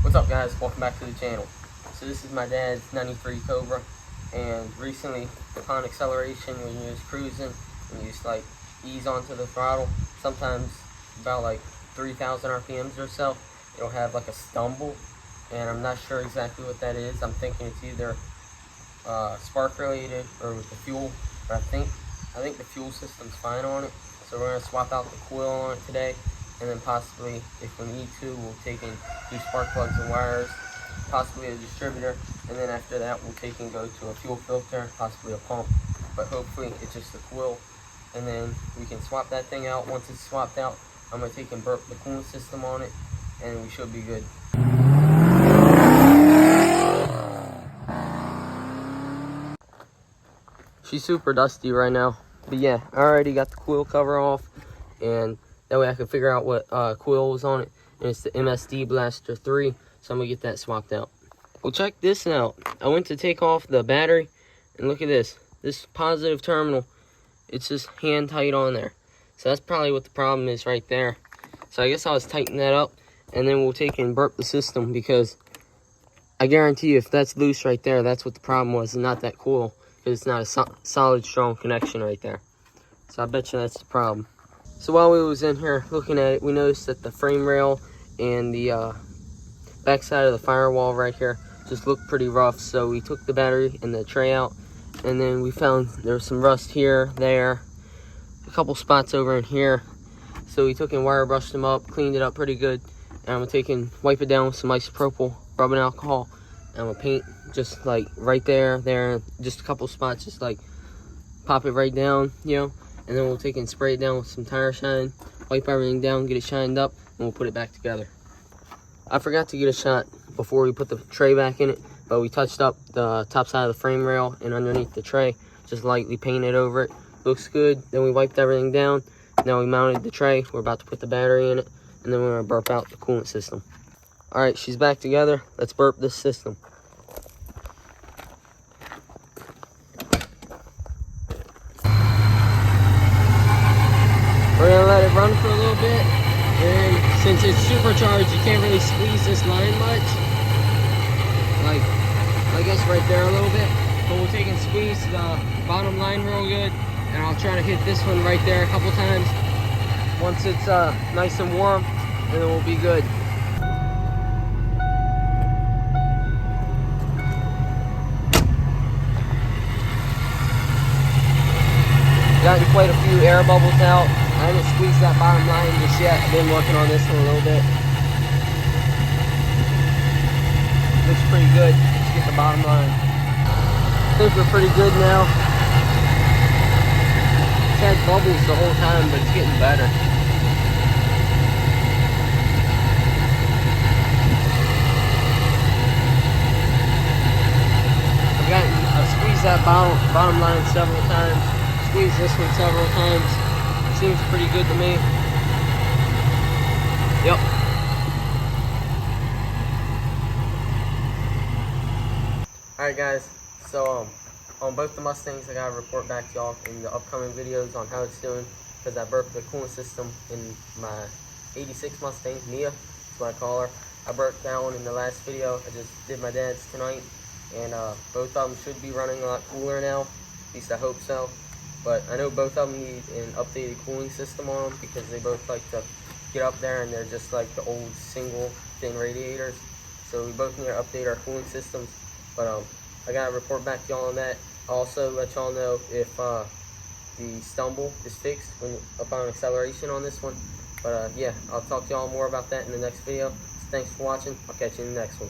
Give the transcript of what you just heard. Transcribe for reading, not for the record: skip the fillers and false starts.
What's up, guys? Welcome back to the channel. So this is my dad's 93 Cobra, and recently upon acceleration, when you're just cruising and you just like ease onto the throttle, sometimes about like 3,000 RPMs or so, it'll have like a stumble, and I'm not sure exactly what that is. I'm thinking it's either spark related or with the fuel, but I think the fuel system's fine on it. So we're gonna swap out the coil on it today, and then possibly, if we need to, we'll take and do spark plugs and wires, possibly a distributor, and then after that we'll take and go to a fuel filter, possibly a pump, but hopefully it's just the coil, and then we can swap that thing out. Once it's swapped out, I'm gonna take and burp the coolant system on it, and we should be good. She's super dusty right now, but yeah, I already got the coil cover off, and that way I can figure out what coil was on it, and it's the MSD Blaster 3, so I'm gonna get that swapped out. Well, check this out. I went to take off the battery, and look at this. This positive terminal, it's just hand tight on there. So that's probably what the problem is right there. So I guess I'll just tighten that up, and then we'll take and burp the system, because I guarantee you if that's loose right there, that's what the problem was, and not that coil, because it's not a solid, strong connection right there. So I bet you that's the problem. So while we was in here looking at it, we noticed that the frame rail and the back side of the firewall right here just looked pretty rough. So we took the battery and the tray out, and then we found there was some rust here, there, a couple spots over in here. So we took and wire brushed them up, cleaned it up pretty good, and I'm gonna take and wipe it down with some isopropyl rubbing alcohol, and I'm gonna paint just like right there, just a couple spots, just like pop it right down, you know. And then we'll take and spray it down with some tire shine, wipe everything down, get it shined up, and we'll put it back together. I forgot to get a shot before we put the tray back in it, but we touched up the top side of the frame rail and underneath the tray, just lightly painted over it. Looks good. Then we wiped everything down. Now we mounted the tray. We're about to put the battery in it, and then we're gonna burp out the coolant system. All right, she's back together. Let's burp this system. We're gonna let it run for a little bit, and since it's supercharged, you can't really squeeze this line much. Like, I guess right there a little bit. But we'll take and squeeze the bottom line real good, and I'll try to hit this one right there a couple times. Once it's nice and warm, and then we'll be good. Gotten quite a few air bubbles out. I haven't squeezed that bottom line just yet. I've been working on this one a little bit. Looks pretty good. Let's get the bottom line. I think we're pretty good now. It's had bubbles the whole time, but it's getting better. I've squeezed that bottom line several times. Squeezed this one several times. Seems pretty good to me. Yep. Alright guys, so on both the Mustangs, I gotta report back to y'all in the upcoming videos on how it's doing, because I burped the coolant system in my 86 Mustang, Mia, that's what I call her. I burped that one in the last video. I just did my dad's tonight, and both of them should be running a lot cooler now. At least I hope so. But I know both of them need an updated cooling system on them, because they both like to get up there and they're just like the old single thin radiators. So we both need to update our cooling systems. But I gotta report back to y'all on that. I'll also let y'all know if the stumble is fixed upon acceleration on this one. But yeah, I'll talk to y'all more about that in the next video. So thanks for watching. I'll catch you in the next one.